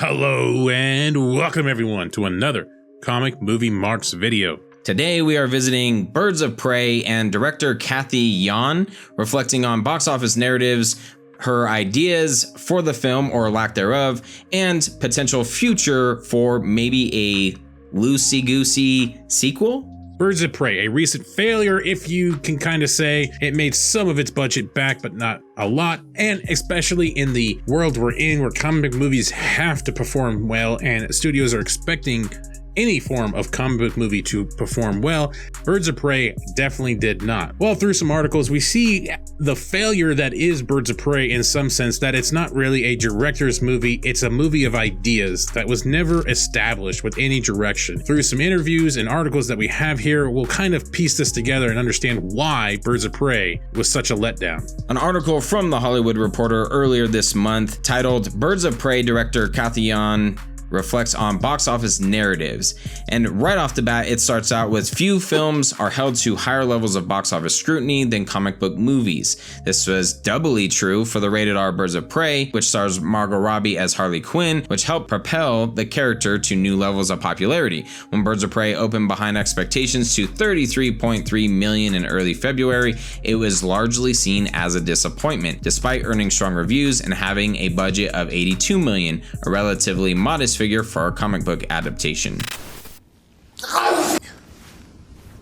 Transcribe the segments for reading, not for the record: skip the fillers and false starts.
Hello and welcome everyone to another Comic Movie Marks video. Today we are visiting Birds of Prey and director Cathy Yan, reflecting on box office narratives, her ideas for the film or lack thereof, and potential future for maybe a loosey-goosey sequel? Birds of Prey, a recent failure if you can kind of say. It made some of its budget back, but not a lot, and especially in the world we're in where comic book movies have to perform well and studios are expecting any form of comic book movie to perform well, Birds of Prey definitely did not. Well, through some articles, we see the failure that is Birds of Prey in some sense, that it's not really a director's movie, it's a movie of ideas that was never established with any direction. Through some interviews and articles that we have here, we'll kind of piece this together and understand why Birds of Prey was such a letdown. An article from The Hollywood Reporter earlier this month titled Birds of Prey director Cathy Yan reflects on box office narratives. And right off the bat, it starts out with few films are held to higher levels of box office scrutiny than comic book movies. This was doubly true for the rated R Birds of Prey, which stars Margot Robbie as Harley Quinn, which helped propel the character to new levels of popularity. When Birds of Prey opened behind expectations to $33.3 million in early February, it was largely seen as a disappointment, despite earning strong reviews and having a budget of $82 million, a relatively modest figure for a comic book adaptation.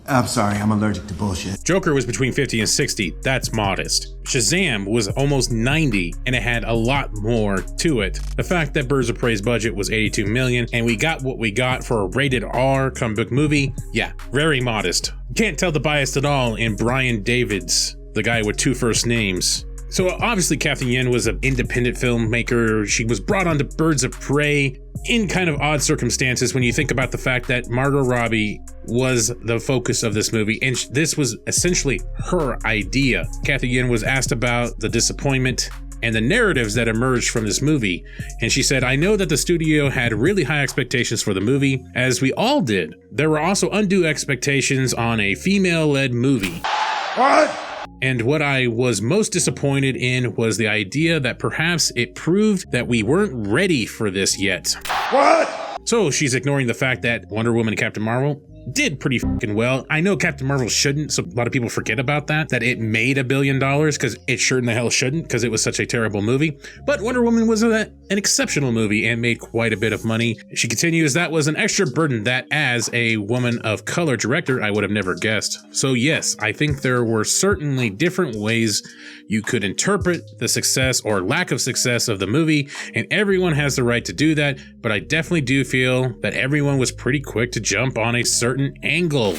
I'm sorry, I'm allergic to bullshit. Joker was between 50 and 60, that's modest. Shazam was almost 90, and it had a lot more to it. The fact that Birds of Prey's budget was $82 million, and we got what we got for a rated R comic book movie, yeah, very modest. Can't tell the bias at all in Brian Davids, the guy with two first names. So obviously Cathy Yan was an independent filmmaker. She was brought onto Birds of Prey in kind of odd circumstances when you think about the fact that Margot Robbie was the focus of this movie, and this was essentially her idea. Cathy Yan was asked about the disappointment and the narratives that emerged from this movie, and she said, "I know that the studio had really high expectations for the movie, as we all did. There were also undue expectations on a female-led movie. What? And what I was most disappointed in was the idea that perhaps it proved that we weren't ready for this yet." What? So she's ignoring the fact that Wonder Woman and Captain Marvel did pretty fucking well. I know Captain Marvel shouldn't, so a lot of people forget about that it made $1 billion, because it sure in the hell shouldn't, because it was such a terrible movie. But Wonder Woman was an exceptional movie and made quite a bit of money. She continues, "That was an extra burden that as a woman of color director, I would have never guessed." So yes, I think there were certainly different ways you could interpret the success or lack of success of the movie, and everyone has the right to do that, but I definitely do feel that everyone was pretty quick to jump on a certain angle.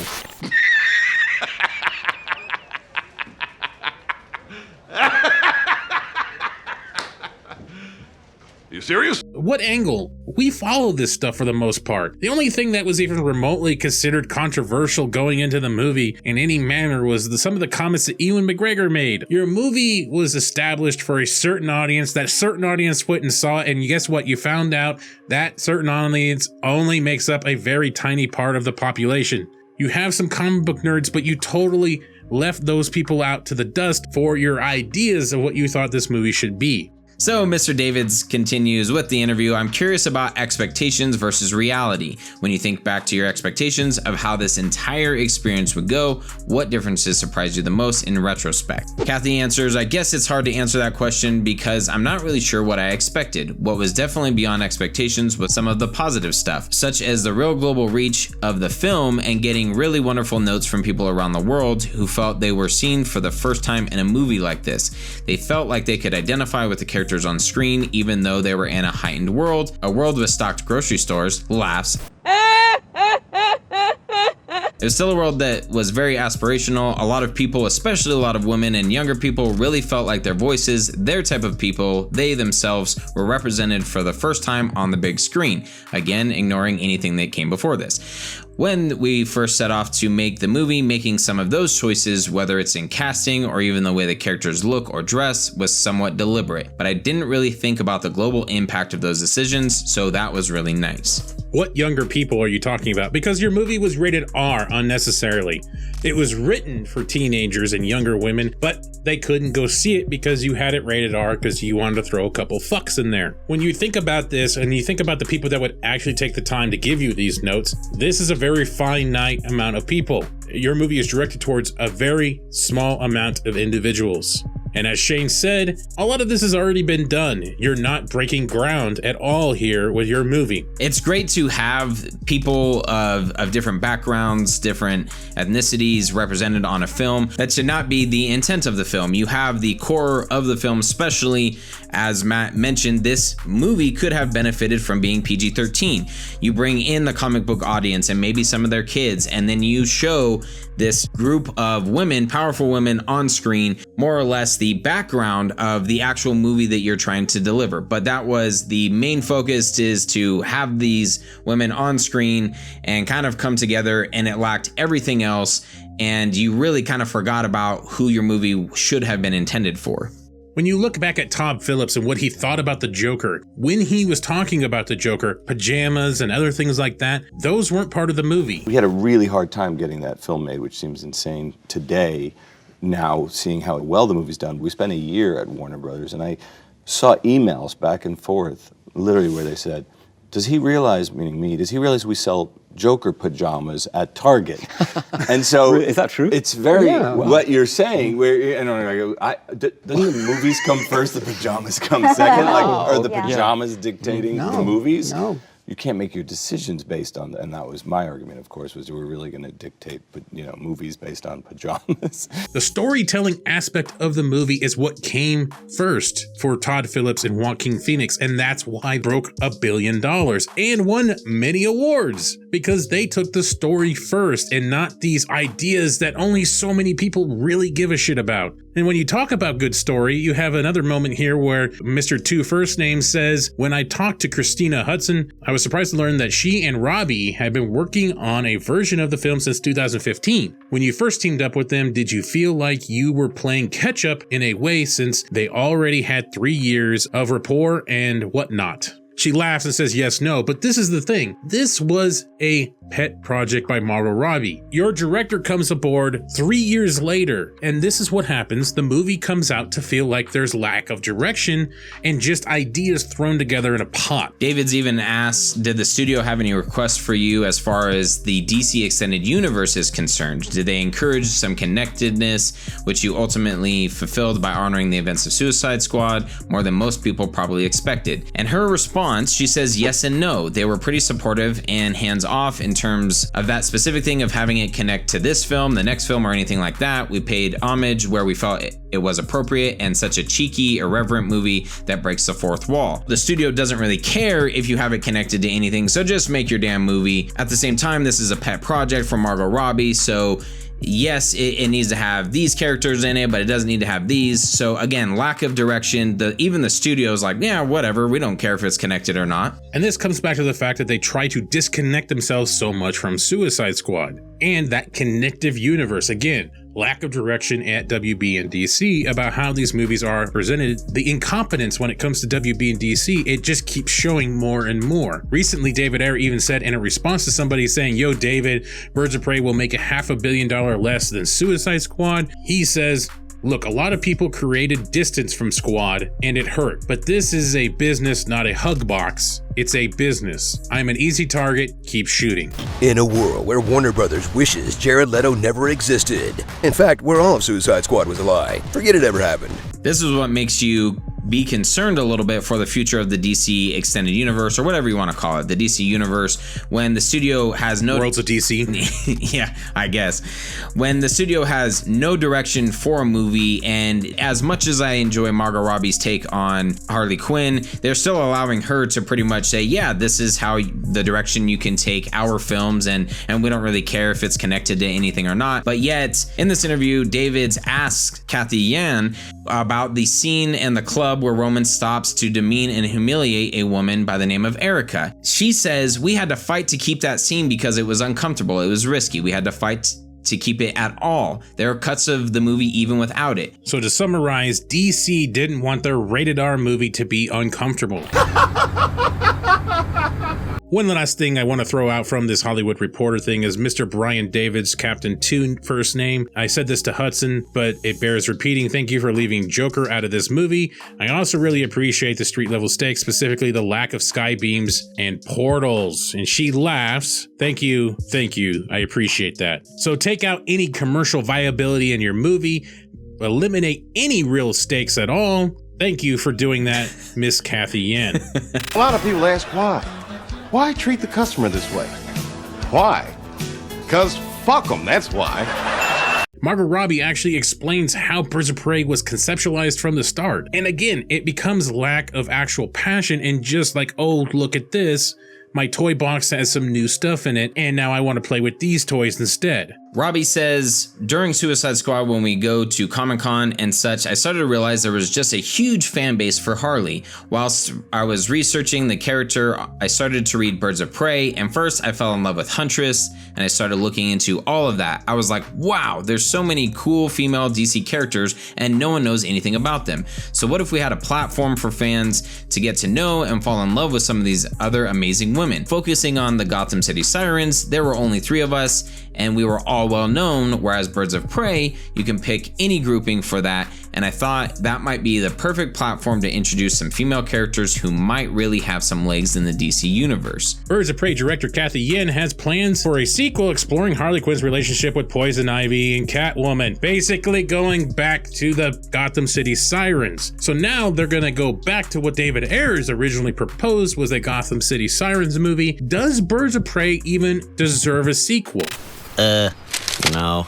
You serious? What angle? We follow this stuff for the most part. The only thing that was even remotely considered controversial going into the movie in any manner was some of the comments that Ewan McGregor made. Your movie was established for a certain audience, that certain audience went and saw it, and guess what? You found out that certain audience only makes up a very tiny part of the population. You have some comic book nerds, but you totally left those people out to the dust for your ideas of what you thought this movie should be. So Mr. Davids continues with the interview, "I'm curious about expectations versus reality. When you think back to your expectations of how this entire experience would go, what differences surprised you the most in retrospect?" Cathy answers, "I guess it's hard to answer that question because I'm not really sure what I expected. What was definitely beyond expectations was some of the positive stuff, such as the real global reach of the film and getting really wonderful notes from people around the world who felt they were seen for the first time in a movie like this. They felt like they could identify with the characters on screen, even though they were in a heightened world, a world with stocked grocery stores, laughs. It was still a world that was very aspirational. A lot of people, especially a lot of women and younger people, really felt like their voices, their type of people, they themselves were represented for the first time on the big screen. Again, ignoring anything that came before this. When we first set off to make the movie, making some of those choices, whether it's in casting or even the way the characters look or dress, was somewhat deliberate, but I didn't really think about the global impact of those decisions, so that was really nice. What younger people are you talking about? Because your movie was rated R unnecessarily. It was written for teenagers and younger women, but they couldn't go see it because you had it rated R because you wanted to throw a couple fucks in there. When you think about this and you think about the people that would actually take the time to give you these notes, this is a very finite amount of people. Your movie is directed towards a very small amount of individuals. And as Shane said, a lot of this has already been done. You're not breaking ground at all here with your movie. It's great to have people of different backgrounds, different ethnicities represented on a film. That should not be the intent of the film. You have the core of the film, especially as Matt mentioned, this movie could have benefited from being PG-13. You bring in the comic book audience and maybe some of their kids, and then you show this group of women, powerful women on screen, more or less the background of the actual movie that you're trying to deliver. But that was the main focus, is to have these women on screen and kind of come together, and it lacked everything else. And you really kind of forgot about who your movie should have been intended for. When you look back at Todd Phillips and what he thought about the Joker, when he was talking about the Joker, pajamas and other things like that, those weren't part of the movie. We had a really hard time getting that film made, which seems insane today, now seeing how well the movie's done. We spent a year at Warner Brothers, and I saw emails back and forth, literally where they said, does he realize, meaning me, does he realize we sell Joker pajamas at Target? And so is that true? It's very what you're saying. Where doesn't the movies come first, the pajamas come second? Like, are the pajamas dictating the movies? No. You can't make your decisions based on that. And that was my argument, of course, was we're really going to dictate, movies based on pajamas. The storytelling aspect of the movie is what came first for Todd Phillips and Joaquin Phoenix, and that's why it broke $1 billion and won many awards, because they took the story first and not these ideas that only so many people really give a shit about. And when you talk about good story, you have another moment here where Mr. Two First Name says, when I talked to Christina Hudson, I was surprised to learn that she and Robbie had been working on a version of the film since 2015. When you first teamed up with them, did you feel like you were playing catch up in a way, since they already had 3 years of rapport and whatnot? She laughs and says yes, no, but this is the thing. This was a pet project by Margot Robbie. Your director comes aboard 3 years later, and this is what happens. The movie comes out to feel like there's lack of direction and just ideas thrown together in a pot. David's even asked, did the studio have any requests for you as far as the DC Extended Universe is concerned? Did they encourage some connectedness, which you ultimately fulfilled by honoring the events of Suicide Squad more than most people probably expected? And her response, she says yes and no. They were pretty supportive and hands-off in terms of that specific thing of having it connect to this film, the next film, or anything like that. We paid homage where we felt it was appropriate, and such a cheeky, irreverent movie that breaks the fourth wall. The studio doesn't really care if you have it connected to anything, so just make your damn movie. At the same time, this is a pet project from Margot Robbie, so yes, it needs to have these characters in it, but it doesn't need to have these. So again, lack of direction. Even the studio's like, yeah, whatever, we don't care if it's connected or not. And this comes back to the fact that they try to disconnect themselves so much from Suicide Squad and that connective universe. Again, lack of direction at WB and DC about how these movies are presented. The incompetence when it comes to WB and DC, it just keeps showing more and more. Recently, David Ayer even said in a response to somebody saying, yo, David, Birds of Prey will make $500 million less than Suicide Squad. He says, look, a lot of people created distance from Squad and it hurt, but this is a business, not a hug box. It's a business. I'm an easy target. Keep shooting. In a world where Warner Brothers wishes Jared Leto never existed. In fact, where all of Suicide Squad was a lie. Forget it ever happened. This is what makes you be concerned a little bit for the future of the DC Extended Universe, or whatever you want to call it, the DC Universe, when the studio has no... Worlds of DC. Yeah, I guess. When the studio has no direction for a movie, and as much as I enjoy Margot Robbie's take on Harley Quinn, they're still allowing her to pretty much say, yeah, this is how the direction you can take our films, and we don't really care if it's connected to anything or not. But yet, in this interview, David's asked Kathy Yan about the scene and the club club where Roman stops to demean and humiliate a woman by the name of Erica. She says, "We had to fight to keep that scene because it was uncomfortable. It was risky. We had to fight to keep it at all. There are cuts of the movie even without it." So to summarize, DC didn't want their rated R movie to be uncomfortable. One last thing I want to throw out from this Hollywood Reporter thing is Mr. Brian David's Captain 2 first name. I said this to Hudson, but it bears repeating. Thank you for leaving Joker out of this movie. I also really appreciate the street level stakes, specifically the lack of sky beams and portals. And she laughs. Thank you. Thank you. I appreciate that. So take out any commercial viability in your movie. Eliminate any real stakes at all. Thank you for doing that, Miss Kathy Yen. A lot of people ask why. Why treat the customer this way? Why? Because fuck them, that's why. Margot Robbie actually explains how Birds of Prey was conceptualized from the start. And again, it becomes lack of actual passion and just like, oh, look at this. My toy box has some new stuff in it, and now I want to play with these toys instead. Robbie says, during Suicide Squad, when we go to Comic-Con and such, I started to realize there was just a huge fan base for Harley. Whilst I was researching the character, I started to read Birds of Prey, and first I fell in love with Huntress, and I started looking into all of that. I was like, wow, there's so many cool female DC characters, and no one knows anything about them. So what if we had a platform for fans to get to know and fall in love with some of these other amazing women? Focusing on the Gotham City Sirens, there were only 3 of us, and we were all well known, whereas Birds of Prey, you can pick any grouping for that, and I thought that might be the perfect platform to introduce some female characters who might really have some legs in the DC universe. Birds of Prey director Kathy Yen has plans for a sequel exploring Harley Quinn's relationship with Poison Ivy and Catwoman, basically going back to the Gotham City Sirens. So now they're gonna go back to what David Ayers originally proposed was a Gotham City Sirens movie. Does Birds of Prey even deserve a sequel? No.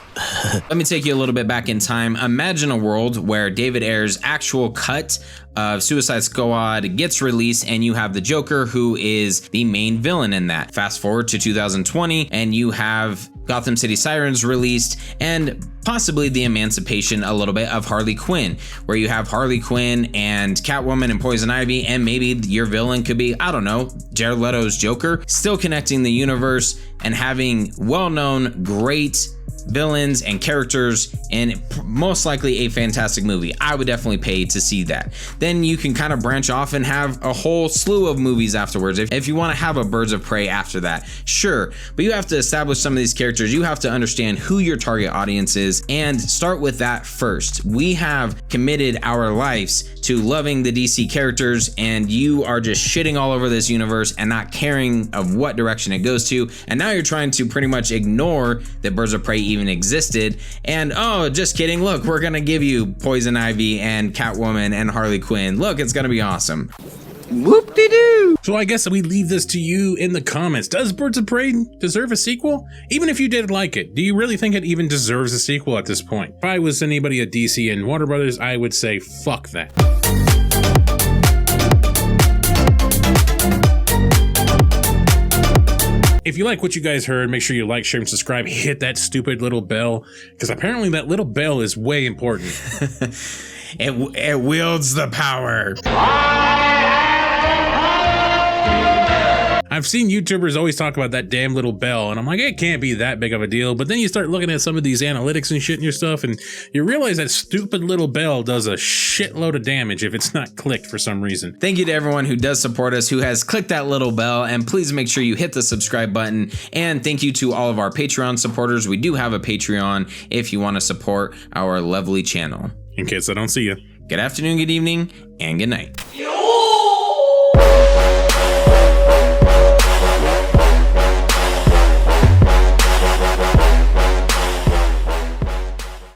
Let me take you a little bit back in time. Imagine a world where David Ayers' actual cut of Suicide Squad gets released and you have the Joker, who is the main villain in that. Fast forward to 2020 and you have Gotham City Sirens released and possibly the emancipation a little bit of Harley Quinn, where you have Harley Quinn and Catwoman and Poison Ivy, and maybe your villain could be, I don't know, Jared Leto's Joker, still connecting the universe and having well-known, great villains and characters, and most likely a fantastic movie. I would definitely pay to see that. Then you can kind of branch off and have a whole slew of movies afterwards. If you want to have a Birds of Prey after that, sure, but you have to establish some of these characters. You have to understand who your target audience is and start with that first. We have committed our lives to loving the DC characters, and you are just shitting all over this universe and not caring of what direction it goes to, and now you're trying to pretty much ignore that Birds of Prey even existed, and oh, just kidding, look, we're gonna give you Poison Ivy and Catwoman and Harley Quinn. Look, it's gonna be awesome. Whoop-de-doo! So I guess we leave this to you in the comments. Does Birds of Prey deserve a sequel? Even if you did like it, do you really think it even deserves a sequel at this point? If I was anybody at DC and Warner Brothers, I would say fuck that. If you like what you guys heard, make sure you like, share, and subscribe. Hit that stupid little bell, because apparently that little bell is way important. It wields the power. I've seen YouTubers always talk about that damn little bell, and I'm like, it can't be that big of a deal. But then you start looking at some of these analytics and shit in your stuff, and you realize that stupid little bell does a shitload of damage if it's not clicked for some reason. Thank you to everyone who does support us, who has clicked that little bell, and please make sure you hit the subscribe button. And thank you to all of our Patreon supporters. We do have a Patreon if you want to support our lovely channel. In case I don't see you. Good afternoon, good evening, and good night.